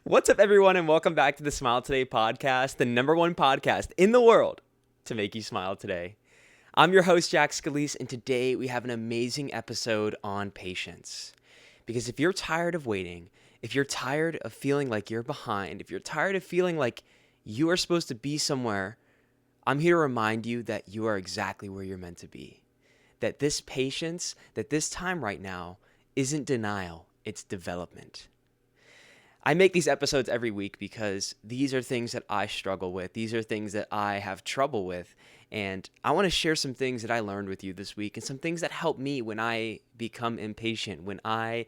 What's up, everyone, and welcome back to the Smile Today podcast, the number one podcast in the world to make you smile today. I'm your host, Jack Scalise, and today we have an amazing episode on patience. Because if you're tired of waiting, if you're tired of feeling like you're behind, if you're tired of feeling like you are supposed to be somewhere, I'm here to remind you that you are exactly where you're meant to be. That this patience, that this time right now, isn't denial, it's development. I make these episodes every week because these are things that I struggle with. These are things that I have trouble with. And I want to share some things that I learned with you this week and some things that help me when I become impatient, when I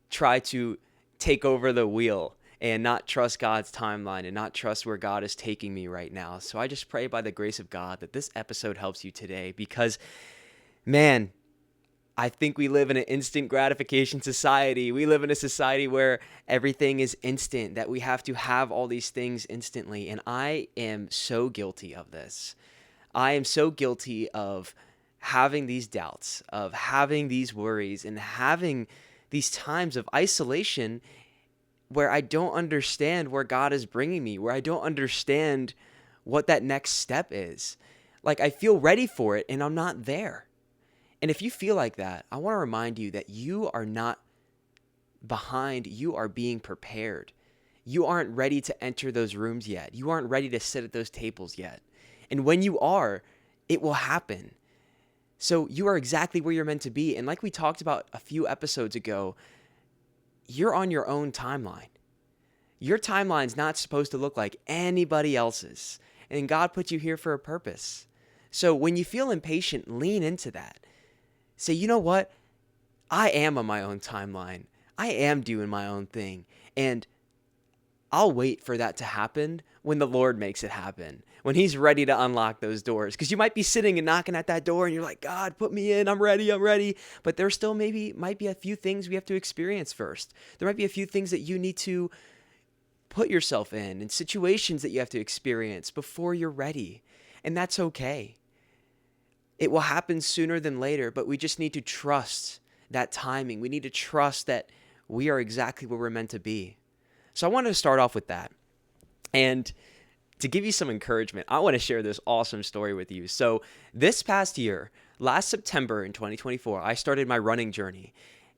try to take over the wheel and not trust God's timeline and not trust where God is taking me right now. So I just pray by the grace of God that this episode helps you today because, man, I think we live in an instant gratification society. We live in a society where everything is instant, that we have to have all these things instantly. And I am so guilty of this. I am so guilty of having these doubts, of having these worries, and having these times of isolation where I don't understand where God is bringing me, where I don't understand what that next step is. Like I feel ready for it and I'm not there. And if you feel like that, I want to remind you that you are not behind, you are being prepared. You aren't ready to enter those rooms yet. You aren't ready to sit at those tables yet. And when you are, it will happen. So you are exactly where you're meant to be. And like we talked about a few episodes ago, you're on your own timeline. Your timeline's not supposed to look like anybody else's. And God put you here for a purpose. So when you feel impatient, lean into that. Say, you know what? I am on my own timeline. I am doing my own thing. And I'll wait for that to happen when the Lord makes it happen, when He's ready to unlock those doors. Because you might be sitting and knocking at that door and you're like, God, put me in. I'm ready. But there still might be a few things we have to experience first. There might be a few things that you need to put yourself in and situations that you have to experience before you're ready. And that's okay. It will happen sooner than later, but we just need to trust that timing. We need to trust that we are exactly where we're meant to be. So I wanted to start off with that. And to give you some encouragement, I want to share this awesome story with you. So this past year, last September in 2024, I started my running journey.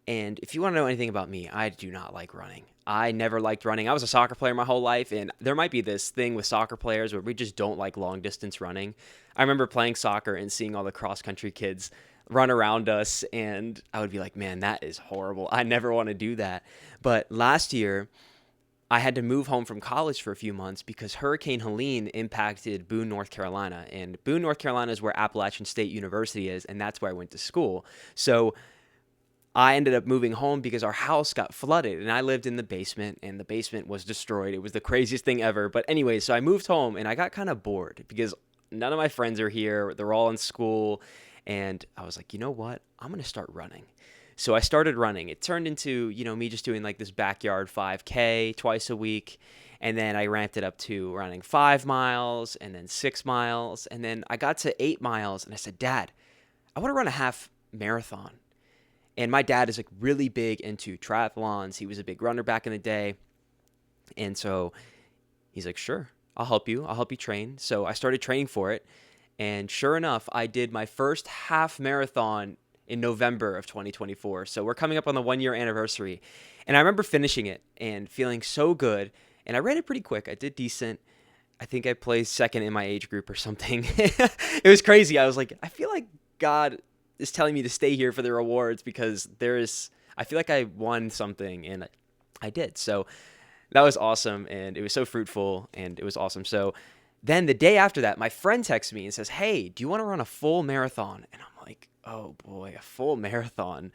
And if you want to know anything about me, I do not like running. I never liked running. I was a soccer player my whole life, and there might be this thing with soccer players where we just don't like long distance running. I remember playing soccer and seeing all the cross country kids run around us, and I would be like, man, that is horrible. I never want to do that. But last year, I had to move home from college for a few months because Hurricane Helene impacted Boone, North Carolina. And Boone, North Carolina is where Appalachian State University is, and that's where I went to school. So I ended up moving home because our house got flooded and I lived in the basement and the basement was destroyed. It was the craziest thing ever. But anyway, so I moved home and I got kind of bored because none of my friends are here. They're all in school. And I was like, you know what? I'm going to start running. So I started running. It turned into, me just doing like this backyard 5K twice a week. And then I ramped it up to running 5 miles and then 6 miles. And then I got to 8 miles and I said, Dad, I want to run a half marathon. And my dad is like really big into triathlons. He was a big runner back in the day. And so he's like, sure, I'll help you. I'll help you train. So I started training for it. And sure enough, I did my first half marathon in November of 2024. So we're coming up on the 1-year anniversary. And I remember finishing it and feeling so good. And I ran it pretty quick. I did decent. I think I placed second in my age group or something. It was crazy. I was like, I feel like God is telling me to stay here for the rewards because I feel like I won something and I did. So that was awesome. And it was so fruitful and it was awesome. So then the day after that, my friend texts me and says, hey, do you want to run a full marathon? And I'm like, oh boy, a full marathon.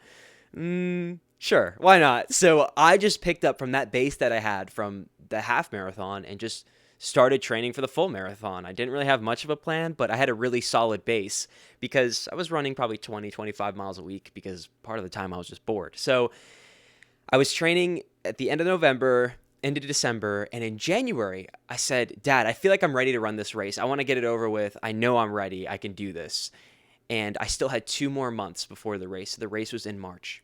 Sure. Why not? So I just picked up from that base that I had from the half marathon and just started training for the full marathon. I didn't really have much of a plan, but I had a really solid base because I was running probably 20, 25 miles a week because part of the time I was just bored. So I was training at the end of November, into December, and in January, I said, Dad, I feel like I'm ready to run this race. I want to get it over with. I know I'm ready. I can do this. And I still had 2 more months before the race. So the race was in March.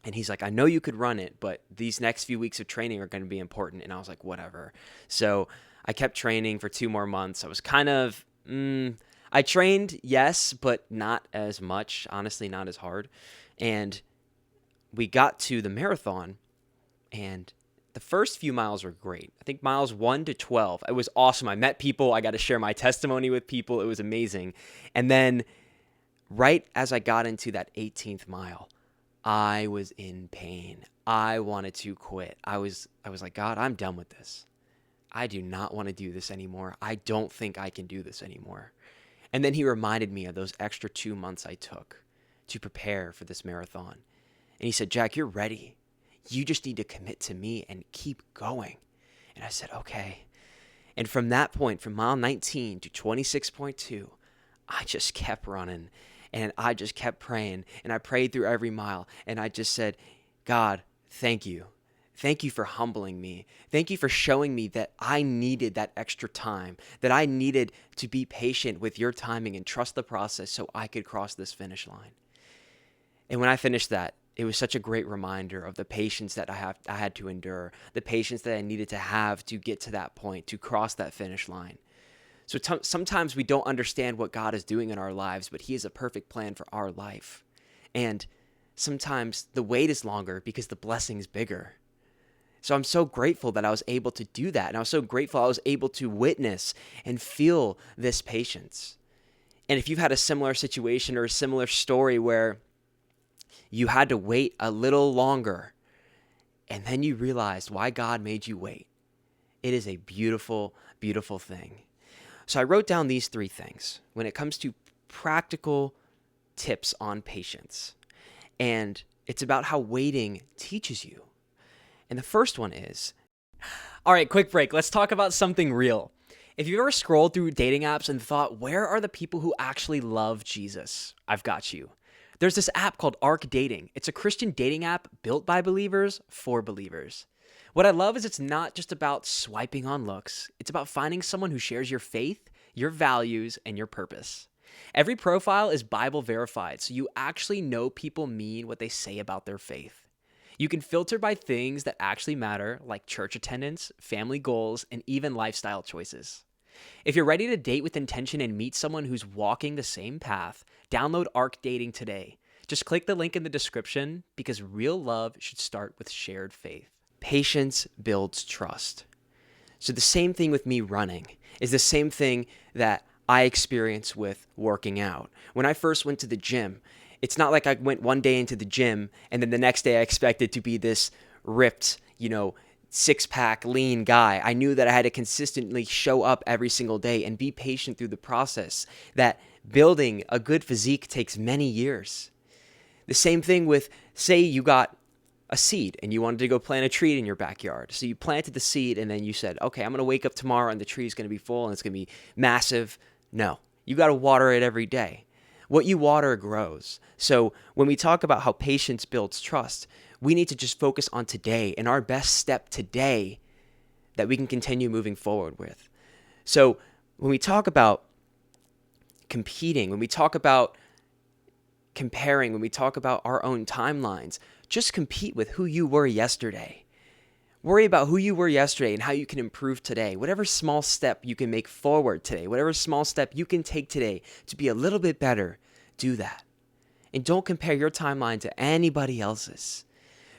And he's like, I know you could run it, but these next few weeks of training are going to be important. And I was like, whatever. So I kept training for 2 more months. I was kind of, I trained, yes, but not as much, honestly, not as hard. And we got to the marathon, and the first few miles were great. I think miles 1 to 12, it was awesome. I met people. I got to share my testimony with people. It was amazing. And then right as I got into that 18th mile, I was in pain. I wanted to quit. I was like, God, I'm done with this. I do not want to do this anymore. I don't think I can do this anymore. And then he reminded me of those extra 2 months I took to prepare for this marathon. And he said, Jack, you're ready. You just need to commit to me and keep going. And I said, okay. And from that point, from mile 19 to 26.2, I just kept running. And I just kept praying, and I prayed through every mile, and I just said, God, thank you. Thank you for humbling me. Thank you for showing me that I needed that extra time, that I needed to be patient with your timing and trust the process so I could cross this finish line. And when I finished that, it was such a great reminder of the patience that I had to endure, the patience that I needed to have to get to that point, to cross that finish line. So sometimes we don't understand what God is doing in our lives, but he has a perfect plan for our life. And sometimes the wait is longer because the blessing is bigger. So I'm so grateful that I was able to do that. And I was so grateful I was able to witness and feel this patience. And if you've had a similar situation or a similar story where you had to wait a little longer and then you realized why God made you wait, it is a beautiful, beautiful thing. So I wrote down these 3 things when it comes to practical tips on patience. And it's about how waiting teaches you. And the first one is, all right, quick break. Let's talk about something real. If you've ever scrolled through dating apps and thought, where are the people who actually love Jesus? I've got you. There's this app called Arc Dating. It's a Christian dating app built by believers for believers. What I love is it's not just about swiping on looks. It's about finding someone who shares your faith, your values, and your purpose. Every profile is Bible verified, so you actually know people mean what they say about their faith. You can filter by things that actually matter, like church attendance, family goals, and even lifestyle choices. If you're ready to date with intention and meet someone who's walking the same path, download Arc Dating today. Just click the link in the description because real love should start with shared faith. Patience builds trust. So the same thing with me running is the same thing that I experience with working out. When I first went to the gym, it's not like I went one day into the gym and then the next day I expected to be this ripped, 6-pack lean guy. I knew that I had to consistently show up every single day and be patient through the process, that building a good physique takes many years. The same thing with, say you got a seed and you wanted to go plant a tree in your backyard. So you planted the seed and then you said, okay, I'm going to wake up tomorrow and the tree is going to be full and it's going to be massive. No, you got to water it every day. What you water grows. So when we talk about how patience builds trust, we need to just focus on today and our best step today that we can continue moving forward with. So when we talk about competing, when we talk about comparing, when we talk about our own timelines, just compete with who you were yesterday. Worry about who you were yesterday and how you can improve today. Whatever small step you can make forward today, whatever small step you can take today to be a little bit better, do that. And don't compare your timeline to anybody else's.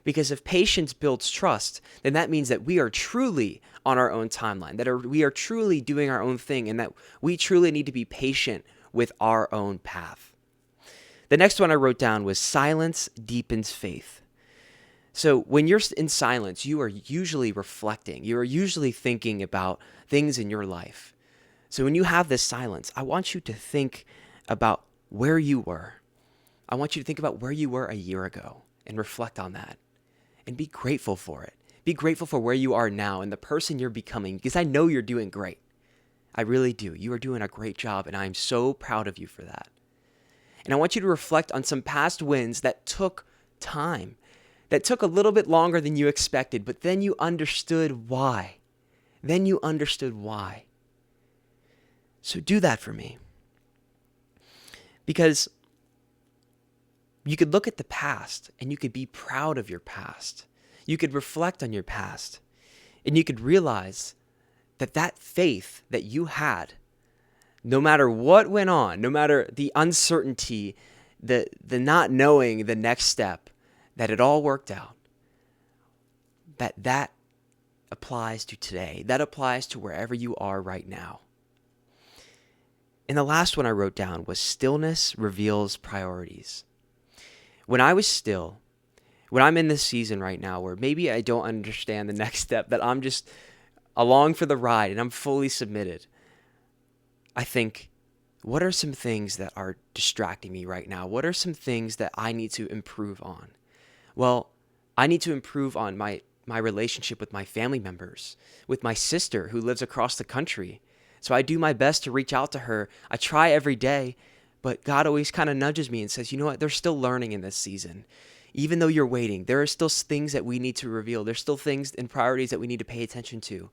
Because if patience builds trust, then that means that we are truly on our own timeline, that we are truly doing our own thing, and that we truly need to be patient with our own path. The next one I wrote down was silence deepens faith. So when you're in silence, you are usually reflecting. You are usually thinking about things in your life. So when you have this silence, I want you to think about where you were. I want you to think about where you were a year ago and reflect on that and be grateful for it. Be grateful for where you are now and the person you're becoming, because I know you're doing great. I really do. You are doing a great job, and I'm so proud of you for that. And I want you to reflect on some past wins that took time, that took a little bit longer than you expected, but then you understood why. So do that for me. Because You could look at the past and you could be proud of your past. You could reflect on your past and you could realize that that faith that you had, no matter what went on, no matter the uncertainty, the not knowing the next step, that it all worked out, that applies to today. That applies to wherever you are right now. And the last one I wrote down was stillness reveals priorities. When I was still, when I'm in this season right now where maybe I don't understand the next step, that I'm just along for the ride and I'm fully submitted, I think, what are some things that are distracting me right now? What are some things that I need to improve on? Well, I need to improve on my relationship with my family members, with my sister who lives across the country. So I do my best to reach out to her. I try every day, but God always kind of nudges me and says, you know what, they're still learning in this season. Even though you're waiting, there are still things that we need to reveal. There's still things and priorities that we need to pay attention to.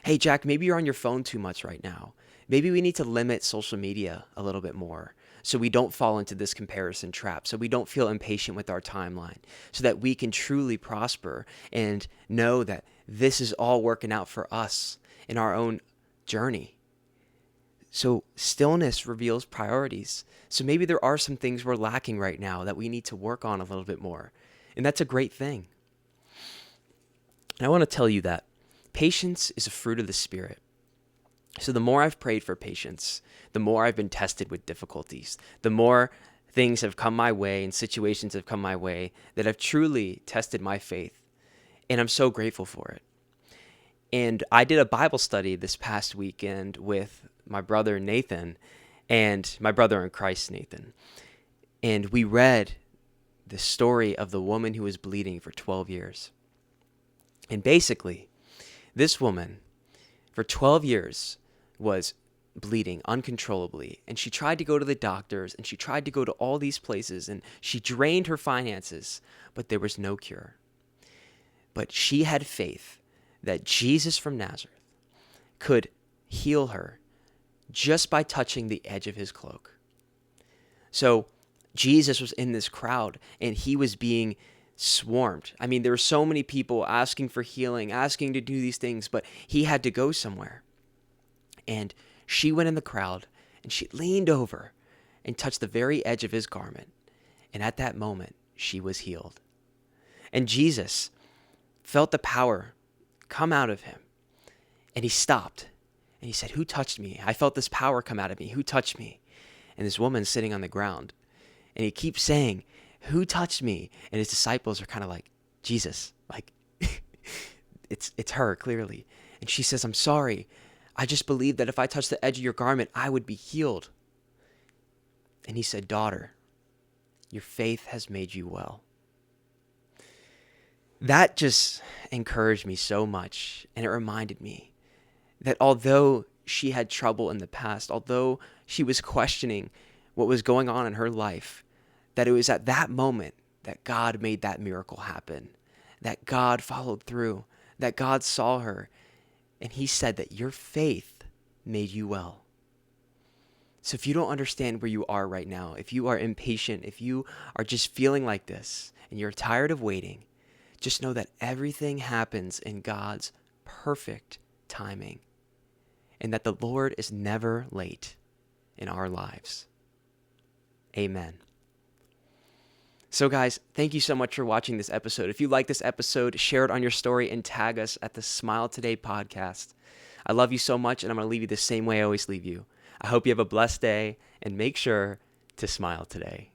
Hey, Jack, maybe you're on your phone too much right now. Maybe we need to limit social media a little bit more so we don't fall into this comparison trap, so we don't feel impatient with our timeline, so that we can truly prosper and know that this is all working out for us in our own journey. So stillness reveals priorities. So maybe there are some things we're lacking right now that we need to work on a little bit more. And that's a great thing. And I want to tell you that patience is a fruit of the Spirit. So the more I've prayed for patience, the more I've been tested with difficulties, the more things have come my way and situations have come my way that have truly tested my faith. And I'm so grateful for it. And I did a Bible study this past weekend with my brother Nathan and my brother in Christ, Nathan. And we read the story of the woman who was bleeding for 12 years. And basically, this woman for 12 years was bleeding uncontrollably. And she tried to go to the doctors and she tried to go to all these places and she drained her finances, but there was no cure. But she had faith that Jesus from Nazareth could heal her just by touching the edge of his cloak. So Jesus was in this crowd and he was being swarmed. I mean, there were so many people asking for healing, asking to do these things, but he had to go somewhere. And she went in the crowd and she leaned over and touched the very edge of his garment. And at that moment, she was healed. And Jesus felt the power come out of him. And he stopped. And he said, "Who touched me? I felt this power come out of me. Who touched me?" And this woman's sitting on the ground. And he keeps saying, "Who touched me?" And his disciples are kind of like, "Jesus, like, it's her, clearly." And she says, "I'm sorry. I just believed that if I touched the edge of your garment, I would be healed." And he said, "Daughter, your faith has made you well." That just encouraged me so much. And it reminded me that although she had trouble in the past, although she was questioning what was going on in her life, that it was at that moment that God made that miracle happen, that God followed through, that God saw her, and he said that your faith made you well. So if you don't understand where you are right now, if you are impatient, if you are just feeling like this, and you're tired of waiting, just know that everything happens in God's perfect timing, and that the Lord is never late in our lives. Amen. So guys, thank you so much for watching this episode. If you like this episode, share it on your story and tag us at the Smile Today podcast. I love you so much, and I'm going to leave you the same way I always leave you. I hope you have a blessed day, and make sure to smile today.